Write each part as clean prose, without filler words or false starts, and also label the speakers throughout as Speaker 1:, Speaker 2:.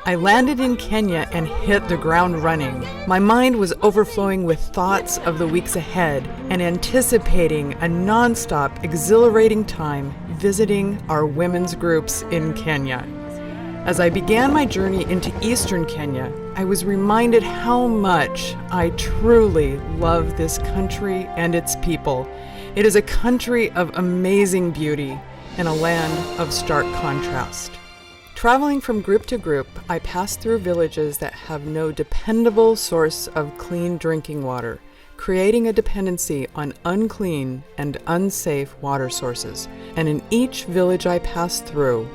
Speaker 1: I landed in Kenya and hit the ground running. My mind was overflowing with thoughts of the weeks ahead and anticipating a non-stop, exhilarating time visiting our women's groups in Kenya. As I began my journey into eastern Kenya, I was reminded how much I truly love this country and its people. It is a country of amazing beauty and a land of stark contrast. Traveling from group to group, I passed through villages that have no dependable source of clean drinking water, creating a dependency on unclean and unsafe water sources. And in each village I passed through,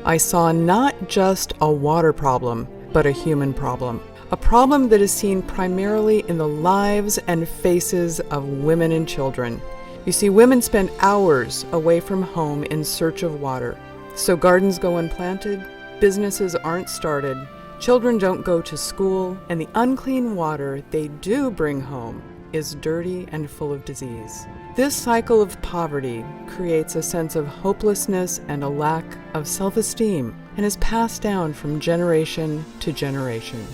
Speaker 1: I saw not just a water problem, but a human problem. A problem that is seen primarily in the lives and faces of women and children. You see, women spend hours away from home in search of water. So gardens go unplanted, businesses aren't started, children don't go to school, and the unclean water they do bring home is dirty and full of disease. This cycle of poverty creates a sense of hopelessness and a lack of self-esteem and is passed down from generation to generation.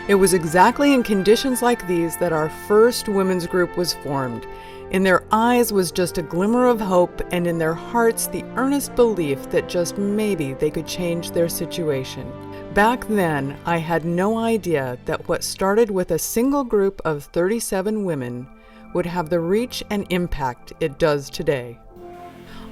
Speaker 1: It was exactly in conditions like these that our first women's group was formed. In their eyes was just a glimmer of hope, and in their hearts the earnest belief that just maybe they could change their situation. Back then, I had no idea that what started with a single group of 37 women would have the reach and impact it does today.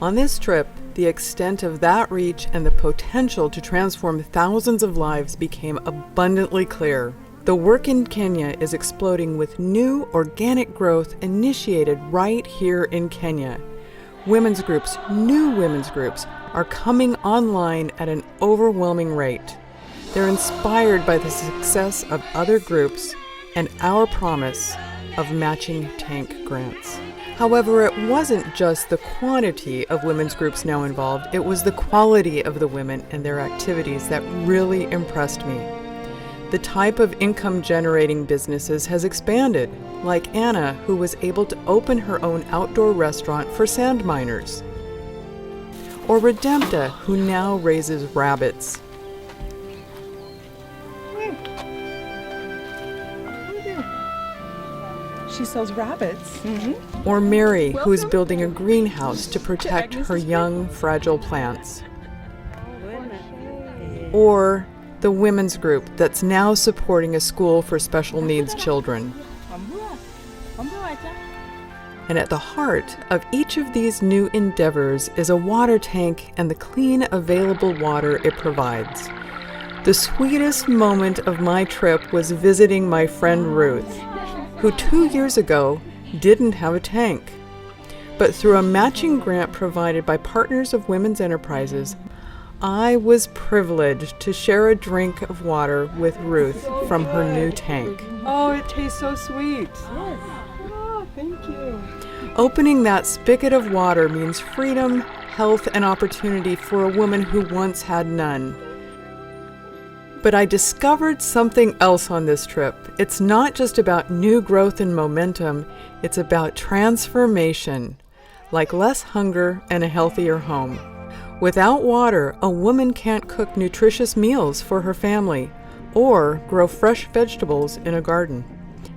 Speaker 1: On this trip, the extent of that reach and the potential to transform thousands of lives became abundantly clear. The work in Kenya is exploding with new organic growth initiated right here in Kenya. Women's groups, new women's groups, are coming online at an overwhelming rate. They're inspired by the success of other groups and our promise of matching tank grants. However, it wasn't just the quantity of women's groups now involved, it was the quality of the women and their activities that really impressed me. The type of income-generating businesses has expanded, like Anna, who was able to open her own outdoor restaurant for sand miners. Or Redempta, who now raises rabbits.
Speaker 2: She sells rabbits. Mm-hmm.
Speaker 1: Or Mary, who is building a greenhouse to protect her young, fragile plants. Or the women's group that's now supporting a school for special needs children. And at the heart of each of these new endeavors is a water tank and the clean, available water it provides. The sweetest moment of my trip was visiting my friend Ruth, who 2 years ago didn't have a tank. But through a matching grant provided by Partners of Women's Enterprises, I was privileged to share a drink of water with Ruth from her new tank. Oh, it tastes so sweet.
Speaker 2: Yes. Oh, thank you.
Speaker 1: Opening that spigot of water means freedom, health, and opportunity for a woman who once had none. But I discovered something else on this trip. It's not just about new growth and momentum, it's about transformation, like less hunger and a healthier home. Without water, a woman can't cook nutritious meals for her family or grow fresh vegetables in a garden.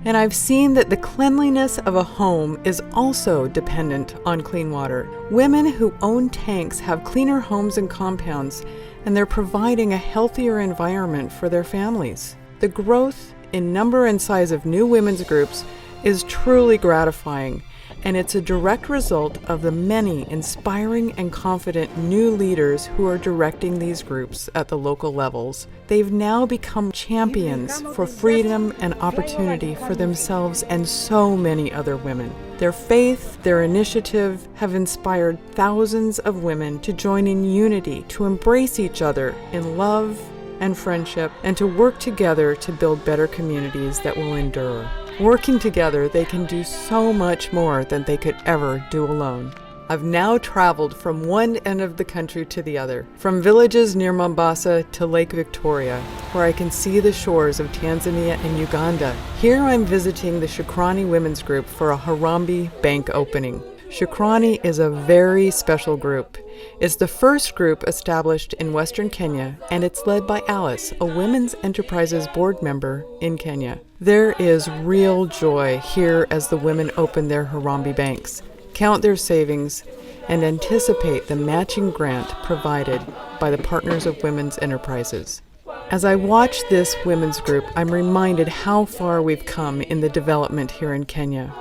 Speaker 1: And I've seen that the cleanliness of a home is also dependent on clean water. Women who own tanks have cleaner homes and compounds, and they're providing a healthier environment for their families. The growth in number and size of new women's groups is truly gratifying, and it's a direct result of the many inspiring and confident new leaders who are directing these groups at the local levels. They've now become champions for freedom and opportunity for themselves and so many other women. Their faith, their initiative have inspired thousands of women to join in unity, to embrace each other in love and friendship, and to work together to build better communities that will endure. Working together, they can do so much more than they could ever do alone. I've now traveled from one end of the country to the other, from villages near Mombasa to Lake Victoria, where I can see the shores of Tanzania and Uganda. Here I'm visiting the Shukrani Women's Group for a Harambee bank opening. Shukrani is a very special group. It's the first group established in Western Kenya, and it's led by Alice, a Women's Enterprises board member in Kenya. There is real joy here as the women open their Harambee banks, count their savings, and anticipate the matching grant provided by the Partners of Women's Enterprises. As I watch this women's group, I'm reminded how far we've come in the development here in Kenya.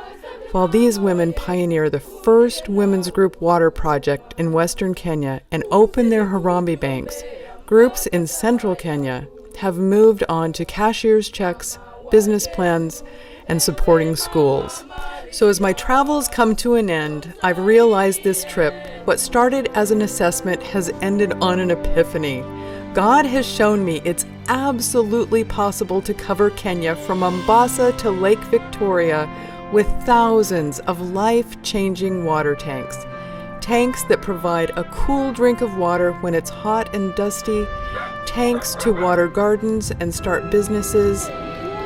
Speaker 1: While these women pioneer the first women's group water project in Western Kenya and open their Harambee banks, groups in Central Kenya have moved on to cashier's checks, business plans, and supporting schools. So as my travels come to an end, I've realized this trip, what started as an assessment, has ended on an epiphany. God has shown me it's absolutely possible to cover Kenya from Mombasa to Lake Victoria with thousands of life-changing water tanks. Tanks that provide a cool drink of water when it's hot and dusty, tanks to water gardens and start businesses,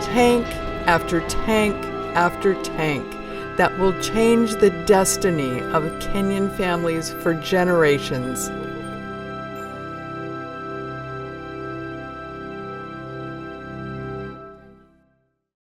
Speaker 1: tank after tank after tank that will change the destiny of Kenyan families for generations.